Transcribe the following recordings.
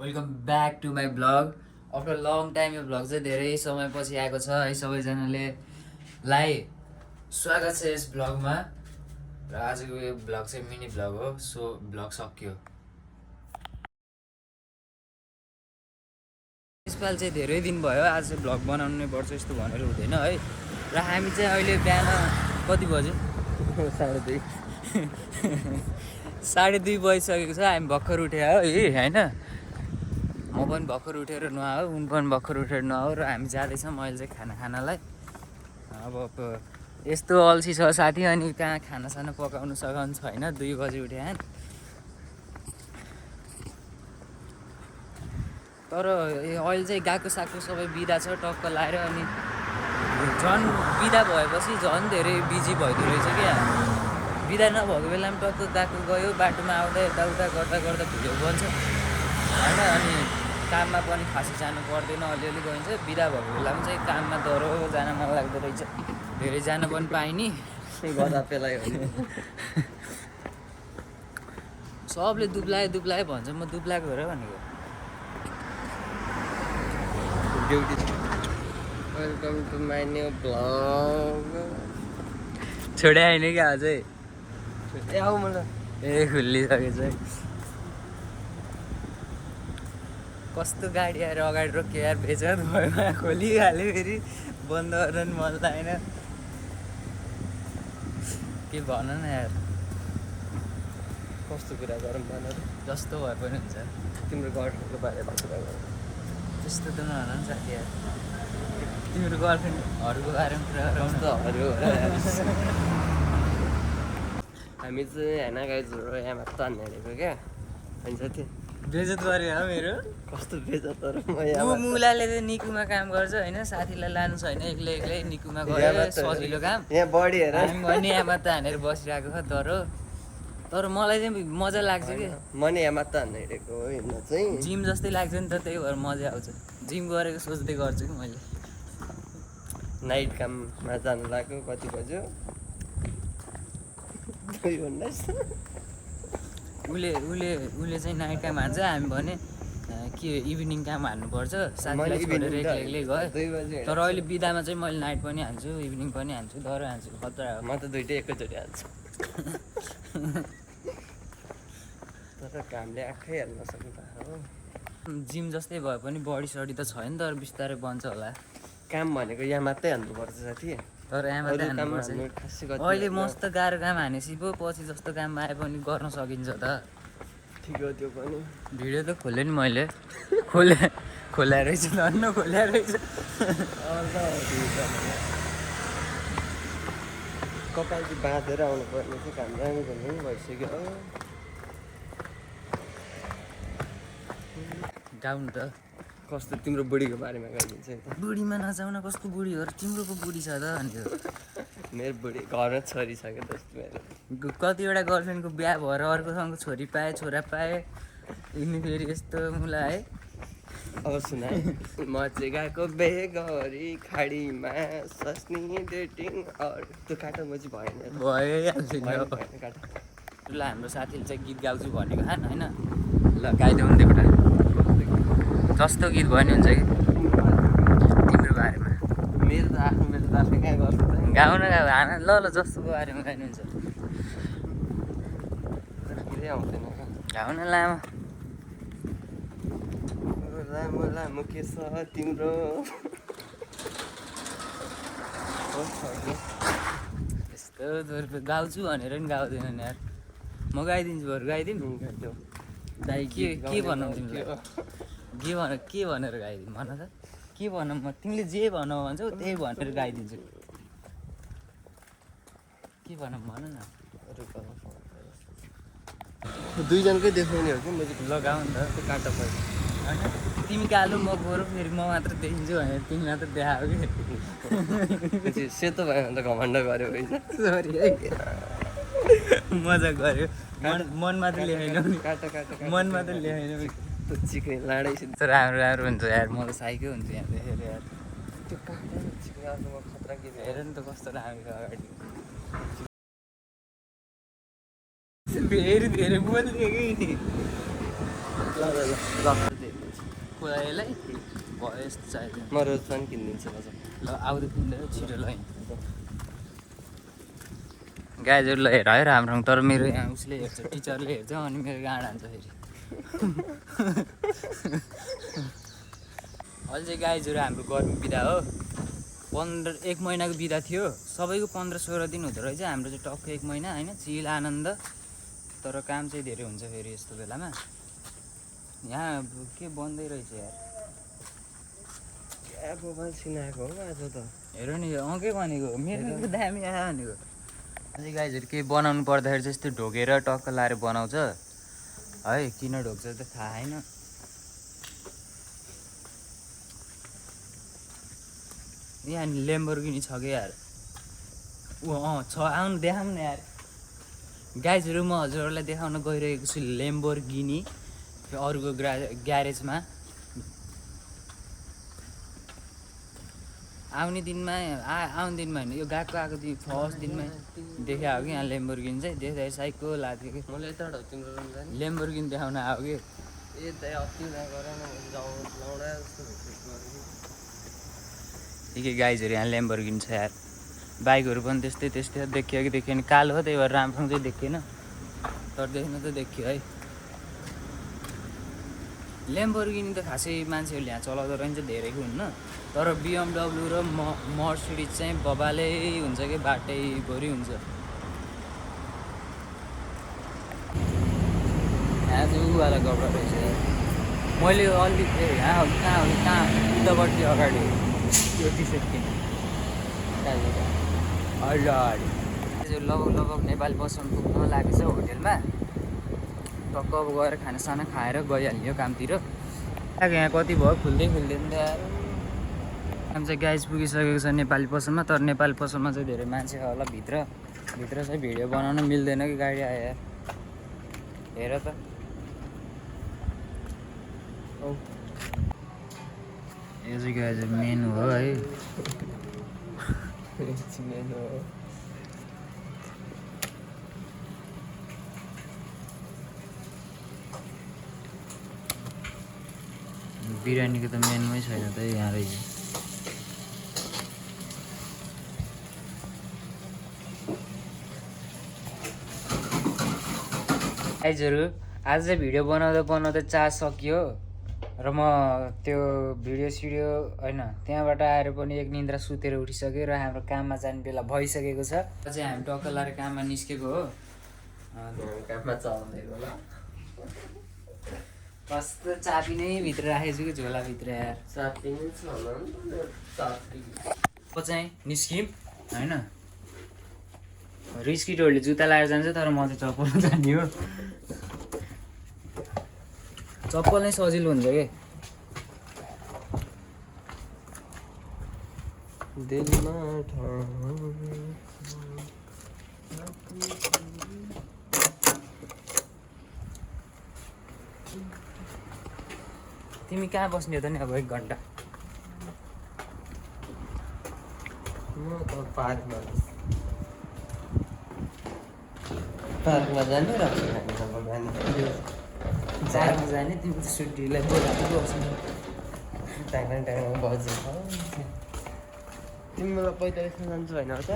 Welcome back to my blog. After long time यो blog चाहिँ धेरै समयपछि आएको छ है। सबैजनाले लाई स्वागत छ यस ब्लगमा। र आजको यो ब्लग चाहिँ मिनी ब्लग हो, सो ब्लग सक्यो। यसपालि चाहिँ धेरै दिन भयो, आज चाहिँ ब्लग बनाउनु नै पर्छ यस्तो भनेर हुँदैन है। र हामी चाहिँ अहिले बिहान कति बज्यो? 2:30 2:30 बजिसकेको छ। हामी भर्खर उठ्यो है होइन। म पनि भर्खर उठेर नुहाओ, उन पनि भर्खर उठेर नुहाओ र हामी जाँदैछौँ अहिले चाहिँ खानालाई। अब यस्तो अल्छी छ साथी, अनि कहाँ खानासाना पकाउनु सघाउनु छैन। 2 बजी उठे तर अहिले चाहिँ गएको सागको सबै बिदा छ टक्क लाएर, अनि झन् बिदा भएपछि झन् धेरै बिजी भइदो रहेछ क्या। बिदा नभएको बेलामा टक्क गएको गयो, बाटोमा आउँदा यताउता गर्दा गर्दा भिडियो बन्छ होइन। अनि काममा पनि खासै जानु पर्दैन, अलिअलि गइन्छ। बिदा भएको बेलामा चाहिँ काममा डह्रो जान मन लाग्दो रहेछ, धेरै जान पनि पाइने गदा पेलायो सबले दुब्लाए भन्छ, म दुब्लाएको हो र भनेको। ड्युटी welcome to my new blog. छोडे होइन क्या अझै? आऊ मलाई ए खुल्लिसकेछ है। कस्तो गाडी आएर अगाडि रोक्यो यार, बेचत भयो। खोलिहाल्यो फेरि बन्द गरेर मन लागेन। के भन न यार, कस्तो कुरा गरौँ भनेर जस्तो भए पनि हुन्छ। तिम्रो गर्लफ्रेन्डको बारेमा कुरा गरौँ। त्यस्तो त नभन नि साथी यार, तिम्रो गर्लफ्रेन्डहरूको बारेमा कुरा गरौँ न। हामी चाहिँ होइन गाइजहरू यहाँ तान्न हिँडेको क्या। अनि साथी बेजत गऱ्यो हो मेरो। कस्तो बेजत तर मुलाले त निकुमा काम गर्छ होइन, साथीलाई लानु छैन, एक्लै निकुमा गयो, सजिलो काम। यहाँ बढी हेर, हामी पनि यहाँ मात्र हानेर बसिरहेको छ। तर मलाई चाहिँ मजा लाग्छ कि। म नि यहाँ मात्र हान्न हिँडेको हो। हिँड्न चाहिँ जिम जस्तै लाग्छ नि त, त्यही भएर मजा आउँछ। जिम गरेको सोच्दै गर्छु कि मैले। नाइट काममा जानु लाग्यो। कति बज्यो? 2:19। उसले चाहिँ नाइट काम हान्छ, हामी भने के इभिनिङ काम हान्नुपर्छ। साथीलाई छोडेर एक्लै गयो। 2 बजी तर अहिले बिदामा चाहिँ मैले नाइट पनि हान्छु, इभिनिङ पनि हान्छु, दह्रो हान्छु। खतरा हो। म त दुइटै एकैचोटि हाल्छु। तर कामले आँखै हाल्न सक्नु हो। जिम जस्तै भए पनि बडी सडी त छैन, तर बिस्तारै बन्छ होला। काम भनेको यहाँ मात्रै हान्नुपर्छ साथी। तर यहाँ मात्रै हान्नुपर्छ। अहिले मस्त गाह्रो काम हानेपछि पो पछि जस्तो काम आए पनि गर्न सकिन्छ त। ठिक हो त्यो पनि। भिडियो त खोलेँ नि मैले, खोल्या रहेछ, धन्न खोल्या रहेछ। कपाल चाहिँ बाँधेर आउनु पर्ने चाहिँ काम जानु पर्ने पनि भइसक्यो। गाउनु त। कस्तो तिम्रो बुढीको बारेमा गाइदिन्छ नि त। बुढीमा नचाउन, कस्तो बुढी हो र? तिम्रो पो बुढी छ त भनेको। मेरो बुढी घरमा छोरी छ क्या त्यस्तो मेरो। कतिवटा गर्लफ्रेन्डको बिहा भएर अर्कोसँग छोरी पाएँ, छोरा पाएँ, यिनी फेरि यस्तो मुला है। अब सुन है, म चाहिँ गएको बेगरी खाडीमा सस्नी डेटिङ त्यो काटो म चाहिँ भएन भइहाल्छ नि अब। काट। ल हाम्रो साथीले चाहिँ गीत गाउँछु भनेको खान होइन। ल गाइदेऊ नि एउटा जस्तो गीत भयो नि हुन्छ कि तिम्रो बारेमा। मेरो त आफ्नो कहाँ गर्छु त। गाउन ल जस्तोको बारेमा गाइनुहुन्छ। किरै आउँदैन गाउन लामो लामो लामो के छ तिम्रो। यस्तो गाउँछु भनेर नि गाउँदैनन् यार। म गाइदिन्छु बरु, गाइदिउँ। दाइ के भनौँ तिमीलाई? के भनेर गाइदिउँ भन त? के भनौँ? म तिमीले जे भनौ भन्छौ त्यही भनेर गाइदिन्छु। के भनौँ भन न। दुईजनकै देखाउने हो कि म चाहिँ। ल गाउँ नि त। त्यो काटो पर्छ होइन तिमी कालो म गोरो, फेरि म मात्र देखिन्छु भनेर तिमी मात्र देखायो कि। सेतो भयो भने त घमण्ड गऱ्यो होइन। सरी है, मजा गऱ्यो। मन मात्र लेखाइनौ नि, मन मात्र लेखाइनौ। त्यो चिक्ने लाडै तर राम्रो हुन्छ यार, म त साइकै हुन्छु यहाँ देखेर यार। त्यो काट्दैन चिक्ने आजमा खतरा के हेर नि त कस्तो राम्रो छ अगाडि। फेरि धेरै बोलिदियो कि। ल यसलाई भयो यस्तो चाहियो म रोज पनि किनिदिन्छु ल ल आउँदै किन्दै छिटो ल गाईहरू ल हेर है राम्रो तर मेरो यहाँ उसले हेर्छ टिचरले हेर्छ अनि मेरो गाँड हान्छ फेरि अहिले चाहिँ गाईहरू हाम्रो गर्मी बिदा हो 1 महिनाको बिदा थियो सबैको 15-16 दिन हुँदो रहेछ हाम्रो चाहिँ टक्क 1 महिना होइन चिल आनन्द तर काम चाहिँ धेरै हुन्छ फेरि यस्तो बेलामा यहाँ के बन्दै रहेछ यार क्या मोबाइल सिनाएको हो आज त हेर नि के भनेको मेरो दामी आयो भनेको अझै गाईहरू केही बनाउनु पर्दाखेरि चाहिँ यस्तो ढोकेर टक्क लाएर बनाउँछ है किन ढोक्छ त थाहा छैन यहाँ लेम्बोर्गिनी छ कि यार छ आउनु देखाउनु न यार गाइजहरू म हजुरहरूलाई देखाउन गइरहेको छु लेम्बोर्गिनी अरूको ग्यारेजमा आउने दिनमा आउने दिनमा होइन यो आएको दिन फर्स्ट दिनमै देखाएको हो कि यहाँ लेम्बोर्गिनी चाहिँ देख्दाखेरि साइकको लाग्थ्यो कि मलाई यताबाट तिम्रो रुम जाने लेम्बोर्गिनी देखाउन आयो कि ए दाइ अति नगर न लौडा जस्तो के गाइजहरू यहाँ लेम्बोर्गिनी छ यार बाइकहरू पनि त्यस्तै देखियो कि देखिएन कालो हो त्यही भएर राम्रोसँग चाहिँ देखिएन तर देख्न त देखियो है लेम्बोर्गिनी त खासै मान्छेहरूले यहाँ चलाउँदो रहेछ धेरैको हुन्न तर BMW र मर्सिडिज चाहिँ बबालै हुन्छ कि बाटैभरि हुन्छ यहाँ चाहिँ उवाला कपडा रहेछ मैले अलि यहाँ कहाँ उतापट्टि अगाडि यो टी सर्ट किनेँ लगभग नेपाल बसमा पुग्न लागेको छ होटेलमा टक्क अब गएर खानासाना खाएर गइहाल्यो कामतिर यहाँ कति भयो खुल्दै नि त काम चाहिँ गाइज पुगिसकेको छ नेपाली पसलमा तर नेपाली पसलमा चाहिँ धेरै मान्छे होला भित्र चाहिँ भिडियो बनाउन मिल्दैन कि गाडी आयो यार हेर त यो चाहिँ गाइज मेनु हो है बिरयानीको त मेनुमै छैन त यहाँ रहेछ गाइजहरू आज चाहिँ भिडियो बनाउँदा चाह सकियो र म त्यो भिडियो होइन त्यहाँबाट आएर पनि एक निन्द्रा सुतेर उठिसक्यो र हाम्रो काममा जाने बेला भइसकेको छ चाहिँ हामी टक्क लाएर काममा निस्केको हो काममा चलाउँदैको ल कस्तो चाबी नै भित्र राखेको छु कि झोलाभित्र यार साथी नै छ होला नि साथी चाहिँ निस्किम होइन रिस्किटहरूले जुत्ता लगाएर जान्छ तर म चाहिँ चप्पल जाने हो चप्पल नै सजिलो हुन्छ कि दिलमा तिमी कहाँ बस्ने हो त नि अब 1 घन्टा म त पार्कमा जाने र चारमा जाने तिमी त सुटीलाई बोलाएको बस्नु टाइम बजेछ तिमी मलाई 45 जान्छु होइन त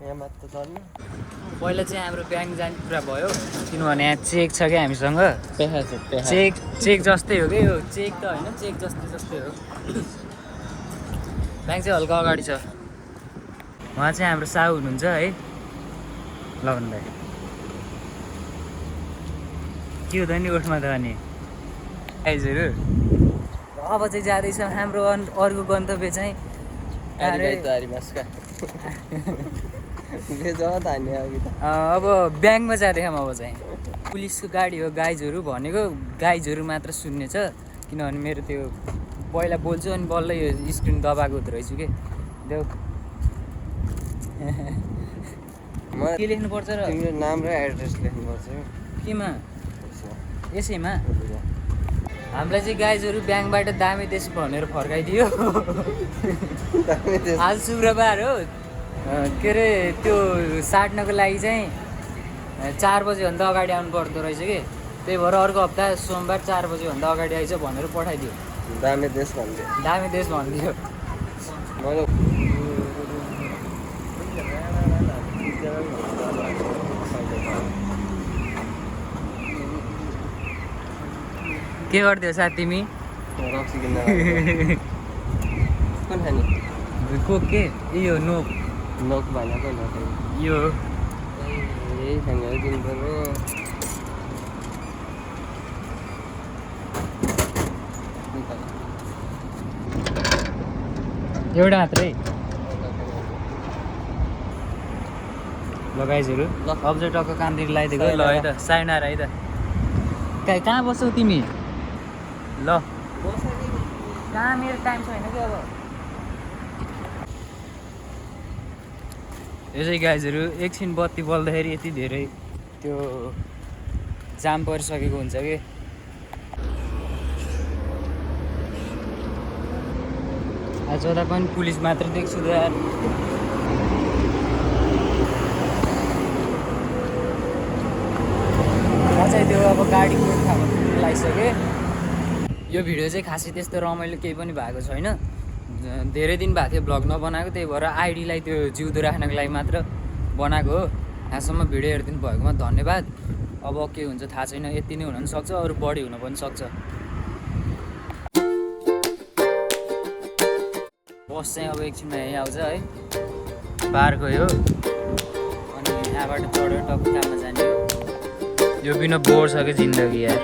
यहाँ मात्र चल्नु पहिला चाहिँ हाम्रो ब्याङ्क जाने कुरा भयो किनभने यहाँ चेक छ क्या हामीसँग चेक जस्तै हो कि यो चेक त होइन चेक जस्तै हो ब्याङ्क चाहिँ हल्का अगाडि छ उहाँ चाहिँ हाम्रो साहु हुनुहुन्छ है लगन भाइ के हो त नि ओठमा त अनि गाइजहरू अब चाहिँ जाँदैछौँ हाम्रो अर्को गन्तव्य चाहिँ अब ब्याङ्कमा जाँदैछौँ अब चाहिँ पुलिसको गाडी हो गाइजहरू भनेको गाइजहरू मात्र सुन्ने छ किनभने मेरो त्यो पहिला बोल्छु अनि बल्ल यो स्क्रिन दबाएको हुँदो रहेछु कि देऊ के लेख्नुपर्छ र तिम्रो नाम र एड्रेस लेख्नुपर्छ केमा यसैमा हामीलाई चाहिँ गाइजहरू ब्याङ्कबाट दामी देश भनेर फर्काइदियो आज शुक्रबार हो के अरे त्यो साट्नको लागि चाहिँ 4 बजीभन्दा अगाडि आउनु पर्दो रहेछ कि त्यही भएर अर्को हप्ता सोमबार 4 बजीभन्दा अगाडि आइज भनेर पठाइदियो। दामी देश भन्थ्यो दामी देश भनिदियो। मैले के गर्थ्यौ साथ तिमी? रक्सी किन्न कुन खाने कोक के यो नोक नोक भनेको नोक यो यही खाने हो किन पर्यो एउटा मात्रै लगाइजहरू ल। अब चाहिँ टक्क कामतिर लगाइदिएको ल है त साइनार है त कहाँ बस्छौ तिमी? ल कहाँ मेरो टाइम छैन कि अब। यो चाहिँ गाइजहरू एकछिन बत्ती बल्दाखेरि यति धेरै त्यो जाम परिसकेको हुन्छ कि आज जता पनि पुलिस मात्र देख्छु त यार। चाहिँ त्यो अब गाडीको खानु लगाइसकेँ। यो भिडियो चाहिँ खासै त्यस्तो रमाइलो केही पनि भएको छैन। धेरै दिन भएको थियो भ्लग नबनाएको, त्यही भएर आइडीलाई त्यो जिउँदो राख्नको लागि मात्र बनाएको हो। यहाँसम्म भिडियो हेरिदिनु भएकोमा धन्यवाद। अब के हुन्छ थाहा छैन, यति नै हुन पनि सक्छ, अरू बढी हुन पनि सक्छ। बस चाहिँ अब एकछिनमा यहीँ आउँछ है, पार गयो अनि यहाँबाट चढेर टक्क काममा जाने हो। यो बिना बोर छ कि जिन्दगी यार।